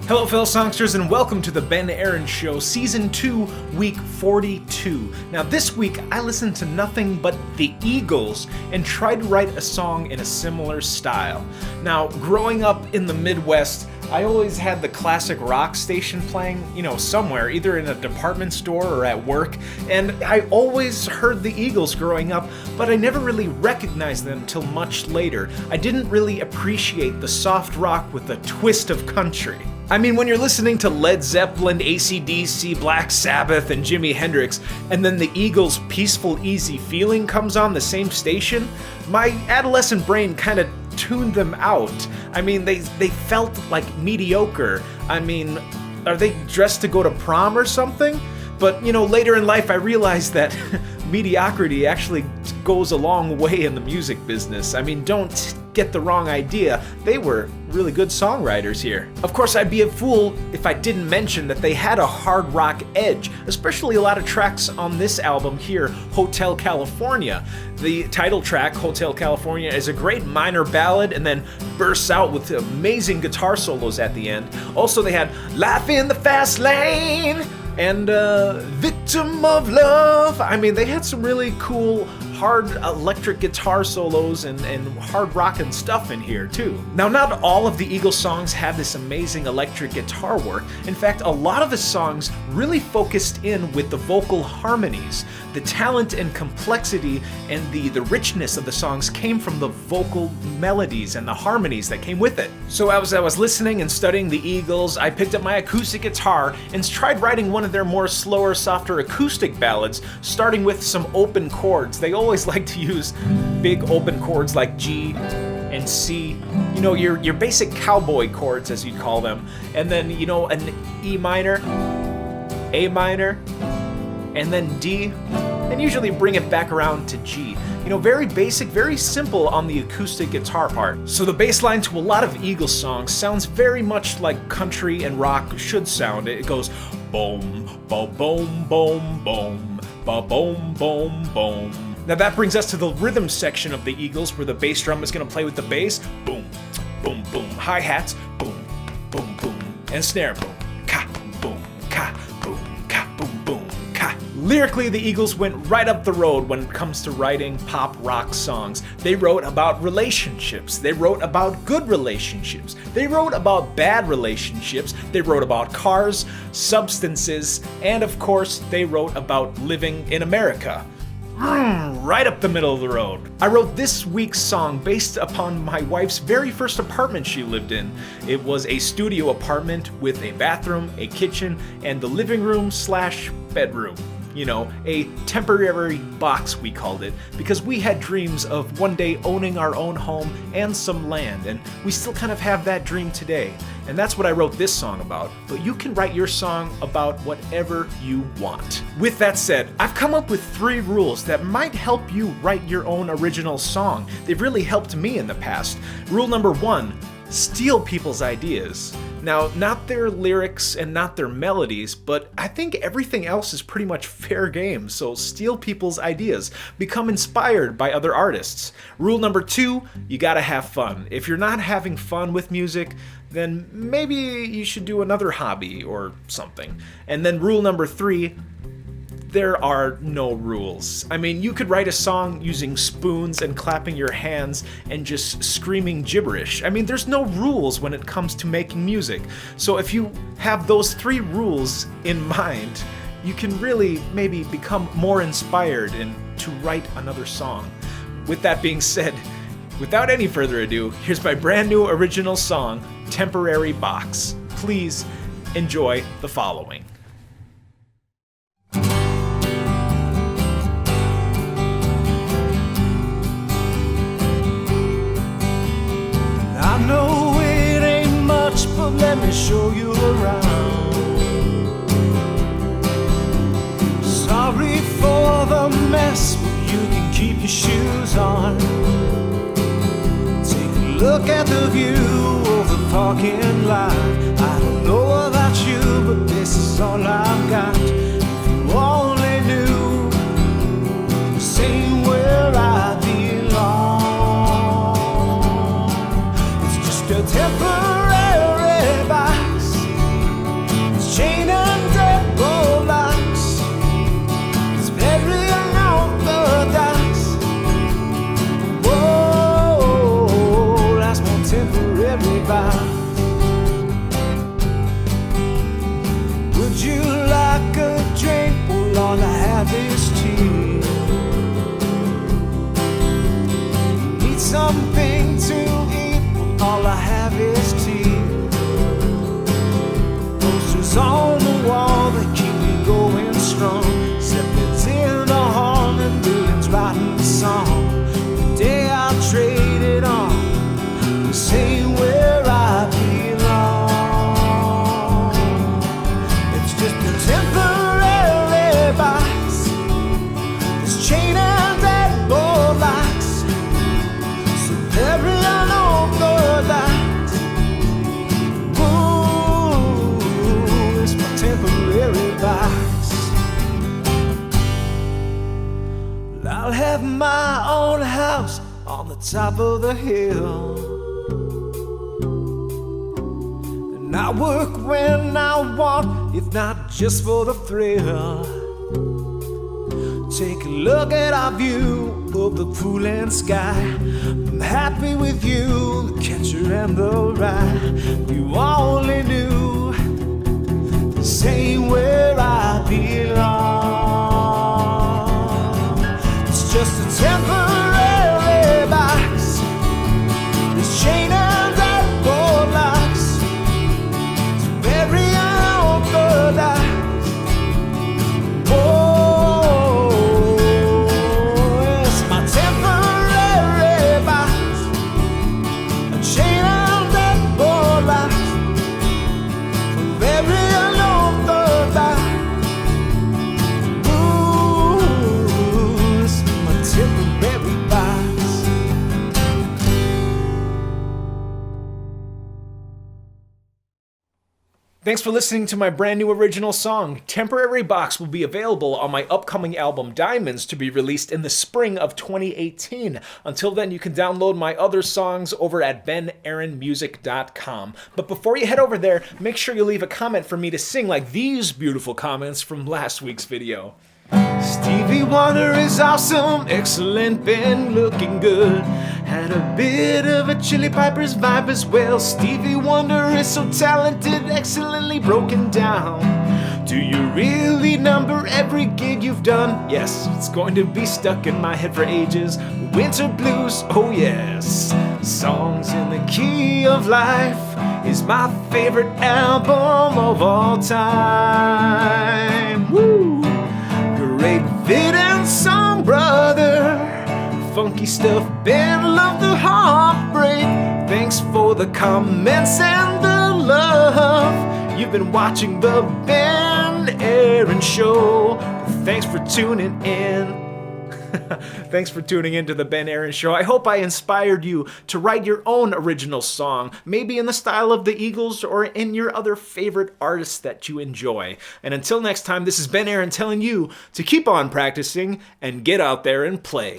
Hello fellow songsters and welcome to the Ben Aaron Show, Season 2, Week 42. Now this week I listened to nothing but the Eagles and tried to write a song in a similar style. Now growing up in the Midwest, I always had the classic rock station playing, somewhere, either in a department store or at work, and I always heard the Eagles growing up, but I never really recognized them till much later. I didn't really appreciate the soft rock with a twist of country. I mean, when you're listening to Led Zeppelin, AC/DC, Black Sabbath, and Jimi Hendrix, and then the Eagles' Peaceful Easy Feeling comes on the same station, my adolescent brain kind of tuned them out. I mean, they felt like mediocre. I mean, are they dressed to go to prom or something? But, later in life I realized that mediocrity actually goes a long way in the music business. I mean, don't get the wrong idea. They were really good songwriters here. Of course, I'd be a fool if I didn't mention that they had a hard rock edge, especially a lot of tracks on this album here, Hotel California. The title track, Hotel California, is a great minor ballad and then bursts out with amazing guitar solos at the end. Also, they had Life in the Fast Lane and Victim of Love. I mean, they had some really cool hard electric guitar solos and hard rockin' stuff in here too. Now, not all of the Eagles songs have this amazing electric guitar work. In fact, a lot of the songs really focused in with the vocal harmonies. The talent and complexity and the richness of the songs came from the vocal melodies and the harmonies that came with it. So as I was listening and studying the Eagles, I picked up my acoustic guitar and tried writing one of their more slower, softer acoustic ballads, starting with some open chords. They always like to use big open chords like G and C, your basic cowboy chords as you'd call them, and then an E minor, A minor, and then D, and usually bring it back around to G. Very basic, very simple on the acoustic guitar part. So the bass line to a lot of Eagles songs sounds very much like country and rock should sound. It goes boom, ba boom, boom, boom, ba boom, boom, boom. Now that brings us to the rhythm section of the Eagles, where the bass drum is going to play with the bass, boom, boom, boom, hi-hats, boom, boom, boom, and snare, boom, ka, boom, ka, boom, ka, boom, boom, ka. Lyrically, the Eagles went right up the road when it comes to writing pop rock songs. They wrote about relationships. They wrote about good relationships. They wrote about bad relationships. They wrote about cars, substances, and of course, they wrote about living in America. Right up the middle of the road. I wrote this week's song based upon my wife's very first apartment she lived in. It was a studio apartment with a bathroom, a kitchen, and the living room / bedroom. A temporary box, we called it, because we had dreams of one day owning our own home and some land, and we still kind of have that dream today. And that's what I wrote this song about, but you can write your song about whatever you want. With that said, I've come up with 3 rules that might help you write your own original song. They've really helped me in the past. Rule number 1, steal people's ideas. Now, not their lyrics and not their melodies, but I think everything else is pretty much fair game, so steal people's ideas. Become inspired by other artists. Rule number 2, you gotta have fun. If you're not having fun with music, then maybe you should do another hobby or something. And then rule number 3, there are no rules. I mean, you could write a song using spoons and clapping your hands and just screaming gibberish. I mean, there's no rules when it comes to making music. So if you have those 3 rules in mind, you can really maybe become more inspired and to write another song. With that being said, without any further ado, here's my brand new original song, Temporary Box. Please enjoy the following. I know it ain't much, but let me show you around. Sorry for the mess, but you can keep your shoes on. Take a look at the view of the parking lot. I don't know about you, but this is all I've got. If you only knew, say where I belong. It's just a temporary box have is tea. Need something to eat, all I have is tea. Posters on the wall that keep me going strong. Zeppelins in the hall and millions writing the song. The day I traded on, say where I belong. It's just a temporary box, this chain and that board locks, so very unorthodox. Ooh, it's my temporary box. I'll have my own house on the top of the hill, and I work when I want, if not just for the thrill. Take a look at our view of the pool and sky. I'm happy with you, the catcher and the rye. If you only knew, say where I belong. It's just a temporary box, this chain and that board locks, it's very unorthodox. Oh, it's my temporary box, a chain and that board locks, very unorthodox. Ooh, it's my temporary box. Thanks for listening to my brand new original song. Temporary Box will be available on my upcoming album Diamonds, to be released in the spring of 2018. Until then, you can download my other songs over at benaaronmusic.com. But before you head over there, make sure you leave a comment for me to sing, like these beautiful comments from last week's video. Stevie Wonder is awesome, excellent, been looking good. Had a bit of a Chili Piper's vibe as well. Stevie Wonder is so talented, excellently broken down. Do you really number every gig you've done? Yes, it's going to be stuck in my head for ages. Winter Blues, oh yes. Songs in the Key of Life is my favorite album of all time. Woo! Great Vid and Song Brother, funky stuff, Ben, love the heartbreak. Thanks for the comments and the love. You've been watching the Ben Aaron Show. Thanks for tuning in. Thanks for tuning in to the Ben Aaron Show. I hope I inspired you to write your own original song, maybe in the style of the Eagles or in your other favorite artists that you enjoy. And until next time, this is Ben Aaron telling you to keep on practicing and get out there and play.